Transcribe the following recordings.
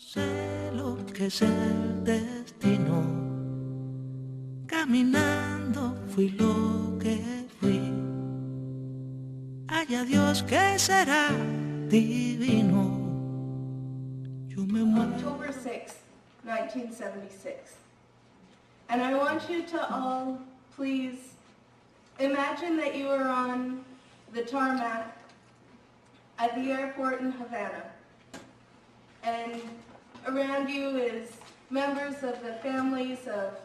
Sé lo que es el destino, caminando fui lo que fui. Haya Dios que será divino. Yo me muero. October 6, 1976. And I want you to all please imagine that you are on the tarmac at the airport in Havana. And around you is members of the families of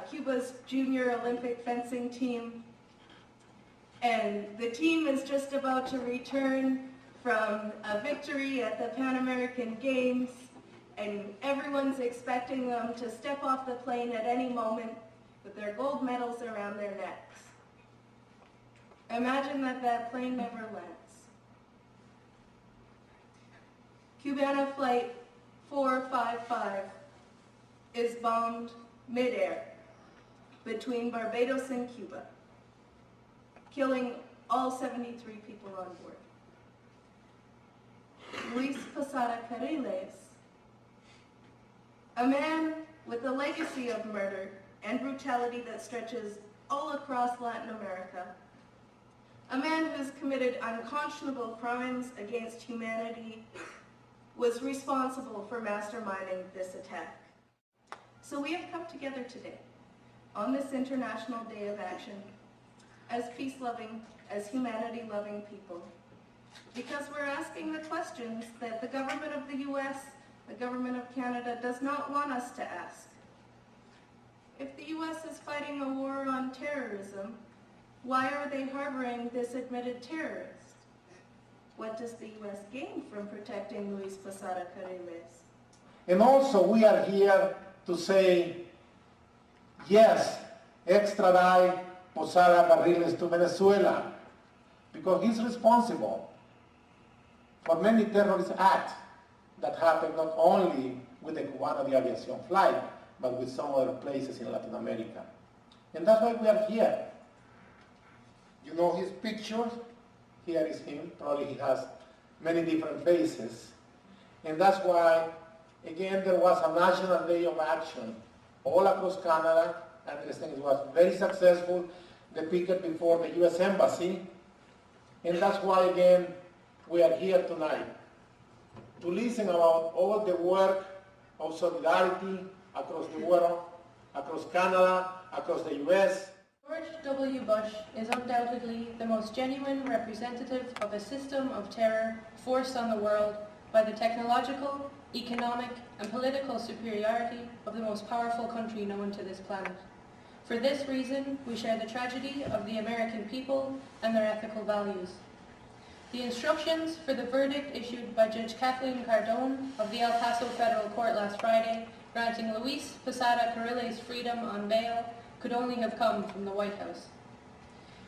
Cuba's junior Olympic fencing team. And the team is just about to return from a victory at the Pan American Games, and everyone's expecting them to step off the plane at any moment with their gold medals around their necks. Imagine that that plane never lands. Cubana Flight 455 is bombed mid-air between Barbados and Cuba, killing all 73 people on board. Luis Posada Carriles, a man with a legacy of murder and brutality that stretches all across Latin America, a man who's committed unconscionable crimes against humanity, was responsible for masterminding this attack. So we have come together today on this International Day of Action as peace-loving, as humanity-loving people, because we're asking the questions that the government of the US, the government of Canada does not want us to ask. If the US is fighting a war on terrorism, why are they harboring this admitted terrorist? What does the US gain from protecting Luis Posada Carriles? And also we are here to say, yes, extradite Posada Carriles to Venezuela, because he's responsible for many terrorist acts that happened not only with the Cubana de Aviación flight, but with some other places in Latin America. And that's why we are here. You know his picture? Here is him. Probably he has many different faces. And that's why, again, there was a National Day of Action all across Canada. I understand it was very successful. They picked it before the US Embassy. And that's why, again, we are here tonight to listen about all the work of solidarity across the world, across Canada, across the US. George W. Bush is undoubtedly the most genuine representative of a system of terror forced on the world by the technological, economic, and political superiority of the most powerful country known to this planet. For this reason, we share the tragedy of the American people and their ethical values. The instructions for the verdict issued by Judge Kathleen Cardone of the El Paso Federal Court last Friday, granting Luis Posada Carriles freedom on bail, could only have come from the White House.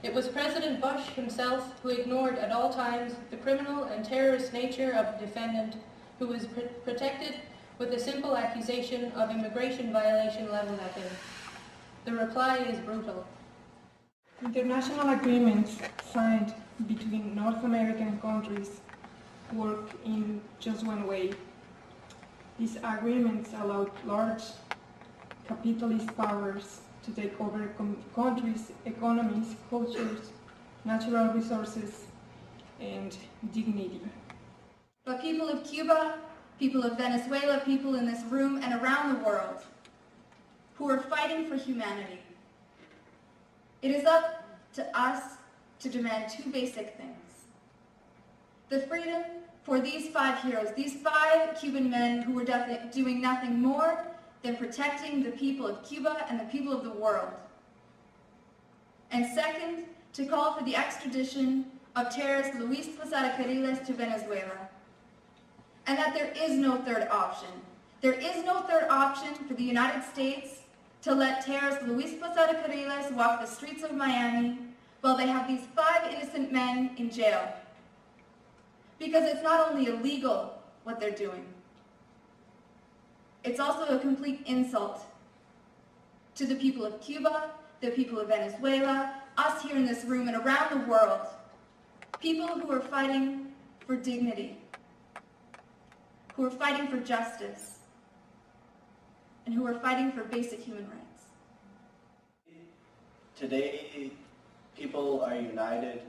It was President Bush himself who ignored at all times the criminal and terrorist nature of the defendant, who was protected with a simple accusation of immigration violation leveled at him. The reply is brutal. International agreements signed between North American countries work in just one way. These agreements allow large capitalist powers to take over countries' economies, cultures, natural resources, and dignity. But people of Cuba, people of Venezuela, people in this room and around the world who are fighting for humanity, it is up to us to demand two basic things. The freedom for these 5 heroes, these 5 Cuban men who were doing nothing more than protecting the people of Cuba and the people of the world. And second, to call for the extradition of terrorist Luis Posada Carriles to Venezuela. And that there is no third option. There is no third option for the United States to let terrorist Luis Posada Carriles walk the streets of Miami while they have these 5 innocent men in jail. Because it's not only illegal what they're doing, it's also a complete insult to the people of Cuba, the people of Venezuela, us here in this room and around the world, people who are fighting for dignity, who are fighting for justice, and who are fighting for basic human rights. Today, people are united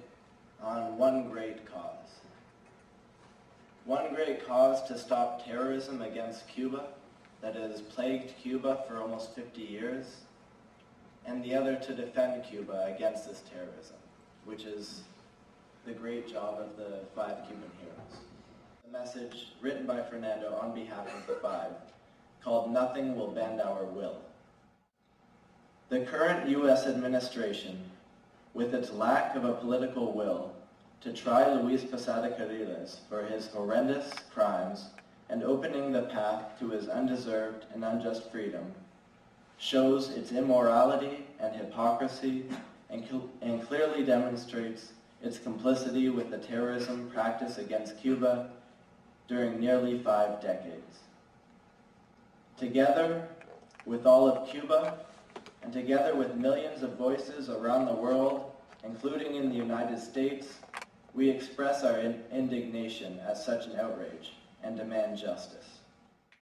on one great cause. One great cause to stop terrorism against Cuba that has plagued Cuba for almost 50 years, and the other to defend Cuba against this terrorism, which is the great job of the 5 Cuban heroes. A message written by Fernando on behalf of the 5, called "Nothing Will Bend Our Will." The current U.S. administration, with its lack of a political will to try Luis Posada Carriles for his horrendous crimes and opening the path to his undeserved and unjust freedom, shows its immorality and hypocrisy and clearly demonstrates its complicity with the terrorism practiced against Cuba during nearly 5 decades. Together with all of Cuba, and together with millions of voices around the world, including in the United States, we express our indignation at such an outrage and demand justice.